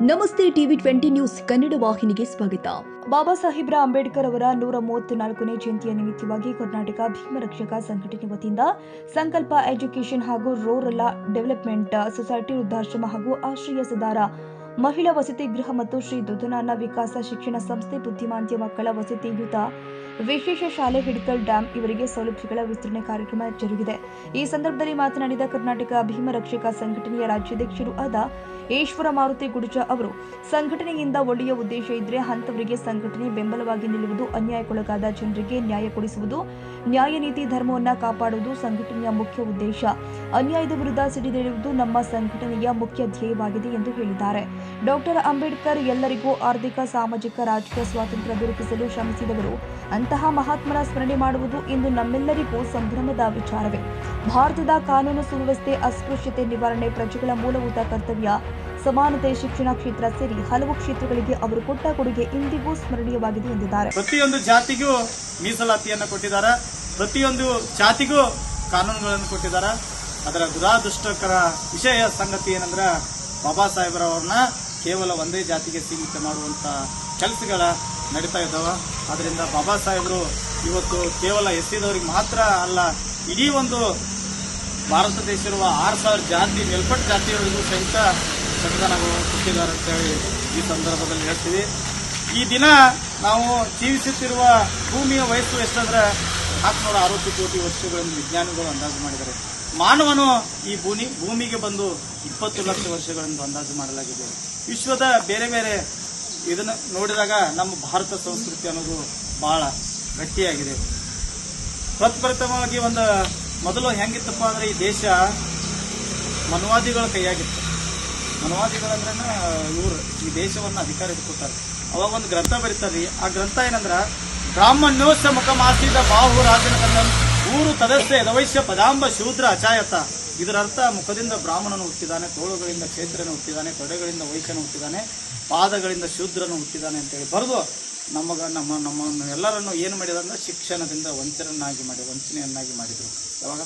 ನಮಸ್ತೆ TV 20 news Kannada ವಾಹಿನಿಗೆ ಸ್ವಾಗತ. ಬಾಬಾ ಸಾಹೇಬ್ರ ಅಂಬೇಡ್ಕರ್ ಅವರ 134ನೇ ಜಯಂತಿಯ ನಿಮಿತ್ತವಾಗಿ ಕರ್ನಾಟಕ ಭೀಮರಕ್ಷಕ ಸಂಘಟನೆ ವತಿಯಿಂದ ಸಂಕಲ್ಪ ಎಜುಕೇಷನ್ ಹಾಗೂ ರೂರಲ್ ಡೆವಲಪ್ಮೆಂಟ್ ಸೊಸೈಟಿ ವೃದ್ಧಾಶ್ರಮ ಹಾಗೂ ಆಶ್ರಯ ಸದಾರ ಮಹಿಳಾ ವಸತಿ ಗೃಹ ಮತ್ತು ಶ್ರೀ ದುಧನಾನ ವಿಕಾಸ ಶಿಕ್ಷಣ ಸಂಸ್ಥೆ ಬುದ್ಧಿಮಾಂದ್ಯ ಮಕ್ಕಳ ವಸತಿಯುತ ವಿಶೇಷ ಶಾಲೆ ಹಿಡ್ಕಲ್ ಡ್ಯಾಂ ಇವರಿಗೆ ಸೌಲಭ್ಯಗಳ ವಿಸ್ತರಣೆ ಕಾರ್ಯಕ್ರಮ ಜರುಗಿದೆ. ಈ ಸಂದರ್ಭದಲ್ಲಿ ಮಾತನಾಡಿದ ಕರ್ನಾಟಕ ಭೀಮರಕ್ಷಕ ಸಂಘಟನೆಯ ರಾಜ್ಯಾಧ್ಯಕ್ಷರು ಆದ ಈಶ್ವರ ಮಾರುತಿ ಗುಡಿಜ ಅವರು, ಸಂಘಟನೆಯಿಂದ ಒಳ್ಳೆಯ ಉದ್ದೇಶ ಇದ್ರೆ ಅಂತವರಿಗೆ ಸಂಘಟನೆ ಬೆಂಬಲವಾಗಿ ನಿಲ್ಲುವುದು, ಅನ್ಯಾಯಕ್ಕೊಳಗಾದ ಜನರಿಗೆ ನ್ಯಾಯ ಕೊಡಿಸುವುದು, ನ್ಯಾಯ ನೀತಿ ಧರ್ಮವನ್ನು ಕಾಪಾಡುವುದು ಸಂಘಟನೆಯ ಮುಖ್ಯ ಉದ್ದೇಶ. ಅನ್ಯಾಯದ ವಿರುದ್ಧ ಸಿಡಿದೇಳುವುದು ನಮ್ಮ ಸಂಘಟನೆಯ ಮುಖ್ಯ ಧ್ಯೇಯವಾಗಿದೆ ಎಂದು ಹೇಳಿದ್ದಾರೆ. ಡಾಕ್ಟರ್ ಅಂಬೇಡ್ಕರ್ ಎಲ್ಲರಿಗೂ ಆರ್ಥಿಕ, ಸಾಮಾಜಿಕ, ರಾಜಕೀಯ ಸ್ವಾತಂತ್ರ್ಯ ದೊರಕಿಸಲು ಶ್ರಮಿಸಿದವರು. ಅಂತಹ ಮಹಾತ್ಮನ ಸ್ಮರಣೆ ಮಾಡುವುದು ಇಂದು ನಮ್ಮೆಲ್ಲರಿಗೂ ಸಂಭ್ರಮದ ವಿಚಾರವೇ. ಭಾರತದ ಕಾನೂನು ಸುವ್ಯವಸ್ಥೆ, ಅಸ್ಪೃಶ್ಯತೆ ನಿವಾರಣೆ, ಪ್ರಜೆಗಳ ಮೂಲಭೂತ ಕರ್ತವ್ಯ, ಸಮಾನತೆ, ಶಿಕ್ಷಣ ಕ್ಷೇತ್ರ ಸೇರಿ ಹಲವು ಕ್ಷೇತ್ರಗಳಿಗೆ ಅವರು ಕೊಟ್ಟ ಕೊಡುಗೆ ಇಂದಿಗೂ ಸ್ಮರಣೀಯವಾಗಿದೆ ಎಂದಿದ್ದಾರೆ. ಪ್ರತಿಯೊಂದು ಜಾತಿಗೂ ಮೀಸಲಾತಿಯನ್ನು ಕೊಟ್ಟಿದ್ದಾರೆ, ಪ್ರತಿಯೊಂದು ಜಾತಿಗೂ ಕಾನೂನುಗಳನ್ನು ಕೊಟ್ಟಿದ್ದಾರೆ. ಅದರ ದುರಾದೃಷ್ಟಕರ ವಿಷಯ ಸಂಗತಿ ಏನಂದ್ರೆ, ಬಾಬಾ ಸಾಹೇಬ್ರವ್ರನ್ನ ಕೇವಲ ಒಂದೇ ಜಾತಿಗೆ ಸೀಮಿತ ಮಾಡುವಂತ ಕೆಲಸಗಳ ನಡೀತಾ ಇದ್ದಾವ. ಅದರಿಂದ ಬಾಬಾ ಸಾಹೇಬರು ಇವತ್ತು ಕೇವಲ ಎಸ್ಸಿದವರಿಗೆ ಮಾತ್ರ ಅಲ್ಲ, ಇಡೀ ಒಂದು ಭಾರತ ದೇಶ ಇರುವ 6,000 ಜಾತಿ ಮೇಲ್ಪಟ್ಟ ಜಾತಿಯವರಿಗೂ ಸಹಿತ ಸಂವಿಧಾನಗಳು ಕೊಟ್ಟಿದ್ದಾರೆ ಅಂತೇಳಿ ಈ ಸಂದರ್ಭದಲ್ಲಿ ಹೇಳ್ತೀವಿ. ಈ ದಿನ ನಾವು ಜೀವಿಸುತ್ತಿರುವ ಭೂಮಿಯ ವಯಸ್ಸು ಎಷ್ಟಂದ್ರೆ 460 ಕೋಟಿ ವರ್ಷಗಳನ್ನು ವಿಜ್ಞಾನಿಗಳು ಅಂದಾಜು ಮಾಡಿದ್ದಾರೆ. ಮಾನವನು ಈ ಭೂಮಿಗೆ ಬಂದು 20 ಲಕ್ಷ ವರ್ಷಗಳಿಂದ ಅಂದಾಜು ಮಾಡಲಾಗಿದೆ. ವಿಶ್ವದ ಬೇರೆ ಬೇರೆ ಇದನ್ನ ನೋಡಿದಾಗ ನಮ್ಮ ಭಾರತ ಸಂಸ್ಕೃತಿ ಅನ್ನೋದು ಬಹಳ ಗಟ್ಟಿಯಾಗಿದೆ. ಪ್ರಪ್ರಥಮವಾಗಿ ಮೊದಲು ಹೆಂಗಿತ್ತಪ್ಪ ಅಂದ್ರೆ, ಈ ದೇಶ ಮನವಾದಿಗಳ ಕೈಯಾಗಿತ್ತು. ಮನವಾದಿಗಳಂದ್ರೆ ಇವರು ಈ ದೇಶವನ್ನು ಅಧಿಕಾರ ಇಟ್ಕೊತಾರೆ. ಅವಾಗ ಒಂದು ಗ್ರಂಥ ಬರೀತಾರೆ. ಆ ಗ್ರಂಥ ಏನಂದ್ರ, ಬ್ರಾಹ್ಮಣ್ಯೋಶ ಮುಖಮಾಸಿದ ಬಾಹು ರಾಜನ ಕನ್ನಡ ಊರು ತದಸ್ಯ ಯದವೈಶ್ಯ ಪದಾಂಬ ಶೂದ್ರ ಅಚಾಯತ. ಇದರ ಅರ್ಥ, ಮುಖದಿಂದ ಬ್ರಾಹ್ಮಣನು ಹುಟ್ಟಿದಾನೆ, ತೋಳುಗಳಿಂದ ಕ್ಷೇತ್ರನು ಹುಟ್ಟಿದಾನೆ, ತೊಡೆಗಳಿಂದ ವೈಶ್ಯನು ಹುಟ್ಟಿದಾನೆ, ಪಾದಗಳಿಂದ ಶೂದ್ರನು ಹುಟ್ಟಿದಾನೆ ಅಂತೇಳಿ ಬರೆದು ನಮ್ಮನ್ನು ಎಲ್ಲರನ್ನು ಏನು ಮಾಡಿದ ಅಂದ್ರೆ ಶಿಕ್ಷಣದಿಂದ ವಂಚನೆಯನ್ನಾಗಿ ಮಾಡಿದ್ರು. ಯಾವಾಗ?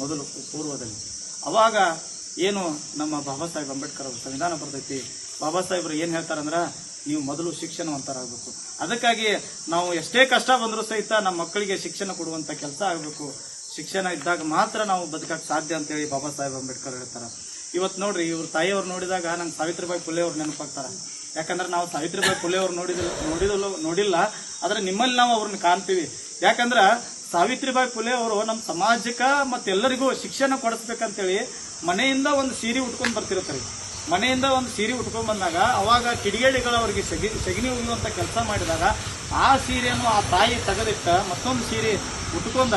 ಮೊದಲು ಪೂರ್ವದಲ್ಲಿ. ಅವಾಗ ಏನು ನಮ್ಮ ಬಾಬಾ ಸಾಹೇಬ್ ಅಂಬೇಡ್ಕರ್ ಅವರು ಸಂವಿಧಾನ ಬರ್ತೈತಿ. ಬಾಬಾ ಸಾಹೇಬರು ಏನ್ ಹೇಳ್ತಾರಂದ್ರ, ನೀವು ಮೊದಲು ಶಿಕ್ಷಣವಂತರಾಗಬೇಕು. ಅದಕ್ಕಾಗಿ ನಾವು ಎಷ್ಟೇ ಕಷ್ಟ ಬಂದರೂ ಸಹಿತ ನಮ್ಮ ಮಕ್ಕಳಿಗೆ ಶಿಕ್ಷಣ ಕೊಡುವಂತ ಕೆಲಸ ಆಗಬೇಕು. ಶಿಕ್ಷಣ ಇದ್ದಾಗ ಮಾತ್ರ ನಾವು ಬದುಕಕ್ಕೆ ಸಾಧ್ಯ ಅಂತೇಳಿ ಬಾಬಾ ಸಾಹೇಬ್ ಅಂಬೇಡ್ಕರ್ ಹೇಳ್ತಾರ. ಇವತ್ತು ನೋಡ್ರಿ, ಇವ್ರ ತಾಯಿಯವ್ರು ನೋಡಿದಾಗ ನಂಗೆ ಸಾವಿತ್ರಿಬಾಯಿ ಫುಲೆ ಅವ್ರು ನೆನಪಾಗ್ತಾರ. ಯಾಕಂದ್ರೆ ನಾವು ಸಾವಿತ್ರಿಬಾಯಿ ಫುಲೆ ಅವ್ರು ನೋಡಿಲ್ಲ, ಆದ್ರೆ ನಿಮ್ಮಲ್ಲಿ ನಾವು ಅವ್ರನ್ನ ಕಾಣ್ತೀವಿ. ಯಾಕಂದ್ರ ಸಾವಿತ್ರಿಬಾಯಿ ಫುಲೆ ಅವರು ನಮ್ಮ ಸಮಾಜಕ್ಕೆ ಮತ್ತೆಲ್ಲರಿಗೂ ಶಿಕ್ಷಣ ಕೊಡಿಸ್ಬೇಕಂತೇಳಿ ಮನೆಯಿಂದ ಒಂದು ಸೀರೆ ಉಟ್ಕೊಂಡ್ ಬರ್ತಿರ್ತಾರೆ. ಮನೆಯಿಂದ ಒಂದು ಸೀರೆ ಉಟ್ಕೊಂಡ್ ಬಂದಾಗ ಅವಾಗ ಕಿಡಿಗೇಡಿಗಳು ಅವರಿಗೆ ಸೆಗಣಿ ಉಗಿಯುವಂತ ಕೆಲಸ ಮಾಡಿದಾಗ ಆ ಸೀರೆಯನ್ನು ಆ ತಾಯಿ ತೆಗೆದಿಟ್ಟ ಮತ್ತೊಂದು ಸೀರೆ ಉಟ್ಕೊಂಡ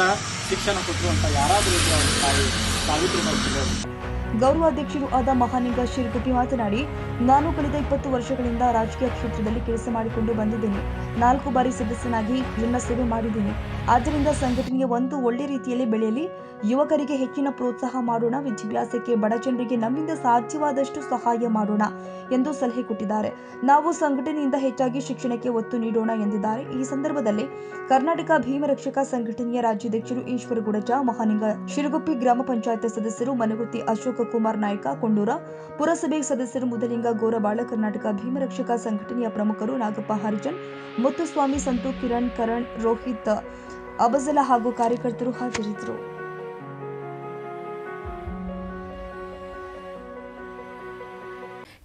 ಶಿಕ್ಷಣ ಕೊಟ್ಟಿರುವಂತ ಯಾರಾದ್ರೂ ಇದ್ರು ಅವ್ರ ತಾಯಿ ಸಾವಿತ್ರಿಬಾಯಿ ಫುಲೆ ಅವರು. ಗೌರವಾಧ್ಯಕ್ಷರು ಆದ ಮಹಾಲಿಂಗ ಶಿರಗುಪ್ಪಿ ಮಾತನಾಡಿ, ನಾನು ಕಳೆದ 20 ವರ್ಷಗಳಿಂದ ರಾಜಕೀಯ ಕ್ಷೇತ್ರದಲ್ಲಿ ಕೆಲಸ ಮಾಡಿಕೊಂಡು ಬಂದಿದ್ದೇನೆ. 4 ಬಾರಿ ಸದಸ್ಯನಾಗಿ ನನ್ನ ಸೇವೆ ಮಾಡಿದ್ದೀನಿ. ಆದ್ದರಿಂದ ಸಂಘಟನೆಯ ಒಂದು ಒಳ್ಳೆ ರೀತಿಯಲ್ಲಿ ಬೆಳೆಯಲಿ, ಯುವಕರಿಗೆ ಹೆಚ್ಚಿನ ಪ್ರೋತ್ಸಾಹ ಮಾಡೋಣ, ವಿದ್ಯಾಭ್ಯಾಸಕ್ಕೆ ಬಡ ಜನರಿಗೆ ನಮ್ಮಿಂದ ಸಾಧ್ಯವಾದಷ್ಟು ಸಹಾಯ ಮಾಡೋಣ ಎಂದು ಸಲಹೆ ಕೊಟ್ಟಿದ್ದಾರೆ. ನಾವು ಸಂಘಟನೆಯಿಂದ ಹೆಚ್ಚಾಗಿ ಶಿಕ್ಷಣಕ್ಕೆ ಒತ್ತು ನೀಡೋಣ ಎಂದಿದ್ದಾರೆ. ಈ ಸಂದರ್ಭದಲ್ಲಿ ಕರ್ನಾಟಕ ಭೀಮರಕ್ಷಕ ಸಂಘಟನೆಯ ರಾಜ್ಯಾಧ್ಯಕ್ಷರು ಈಶ್ವರ ಗುಡಜ, ಮಹಾಲಿಂಗ ಶಿರಗುಪ್ಪಿ, ಗ್ರಾಮ ಪಂಚಾಯತ್ ಸದಸ್ಯರು ಮನಗುತ್ತಿ ಅಶೋಕ ಕುಮಾರ್ ನಾಯ್ಕ, ಕೊಂಡೂರ ಪುರಸಭೆ ಸದಸ್ಯರು ಮುದಲಿಂಗ ಗೋರಬಾಳ, ಕರ್ನಾಟಕ ಭೀಮರಕ್ಷಕ ಸಂಘಟನೆಯ ಪ್ರಮುಖರು ನಾಗಪ್ಪ ಹರಿಜನ್, ಮುತ್ತುಸ್ವಾಮಿ, ಸಂತು, ಕಿರಣ್, ಕರಣ್, ರೋಹಿತ್, ಅಬಜಲ ಹಾಗೂ ಕಾರ್ಯಕರ್ತರು ಹಾಜರಿದ್ದರು.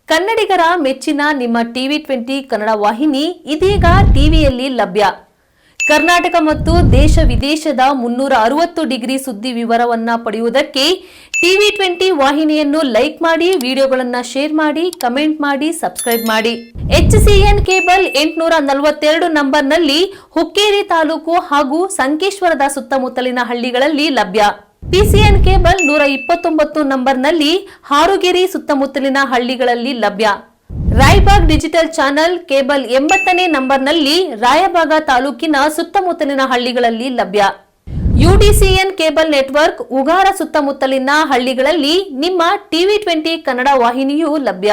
ಕನ್ನಡಿಗರ ಮೆಚ್ಚಿನ ನಿಮ್ಮ ಟಿವಿ 20 ಕನ್ನಡ ವಾಹಿನಿ ಇದೀಗ ಟಿವಿಯಲ್ಲಿ ಲಭ್ಯ. ಕರ್ನಾಟಕ ಮತ್ತು ದೇಶ ವಿದೇಶದ 360 ಡಿಗ್ರಿ ಸುದ್ದಿ ವಿವರವನ್ನ ಪಡೆಯುವುದಕ್ಕೆ ಟಿವಿ 20 ವಾಹಿನಿಯನ್ನು ಲೈಕ್ ಮಾಡಿ, ವಿಡಿಯೋಗಳನ್ನು ಶೇರ್ ಮಾಡಿ, ಕಮೆಂಟ್ ಮಾಡಿ, ಸಬ್ಸ್ಕ್ರೈಬ್ ಮಾಡಿ. HCN ಕೇಬಲ್ 842 ನಂಬರ್ನಲ್ಲಿ ಹುಕ್ಕೇರಿ ತಾಲೂಕು ಹಾಗೂ ಸಂಕೇಶ್ವರದ ಸುತ್ತಮುತ್ತಲಿನ ಹಳ್ಳಿಗಳಲ್ಲಿ ಲಭ್ಯ. PCN ಕೇಬಲ್ 129 ನಂಬರ್ನಲ್ಲಿ ಹಾರುಗೆರೆ ಸುತ್ತಮುತ್ತಲಿನ ಹಳ್ಳಿಗಳಲ್ಲಿ ಲಭ್ಯ. ರಾಯಬಾಗ್ ಡಿಜಿಟಲ್ ಚಾನೆಲ್ ಕೇಬಲ್ 80ನೇ ನಂಬರ್ನಲ್ಲಿ ರಾಯಬಾಗ ತಾಲೂಕಿನ ಸುತ್ತಮುತ್ತಲಿನ ಹಳ್ಳಿಗಳಲ್ಲಿ ಲಭ್ಯ. UDCN ಕೇಬಲ್ ನೆಟ್ವರ್ಕ್ ಉಗಾರ ಸುತ್ತಮುತ್ತಲಿನ ಹಳ್ಳಿಗಳಲ್ಲಿ ನಿಮ್ಮ ಟಿವಿ 20 ಕನ್ನಡ ವಾಹಿನಿಯೂ ಲಭ್ಯ.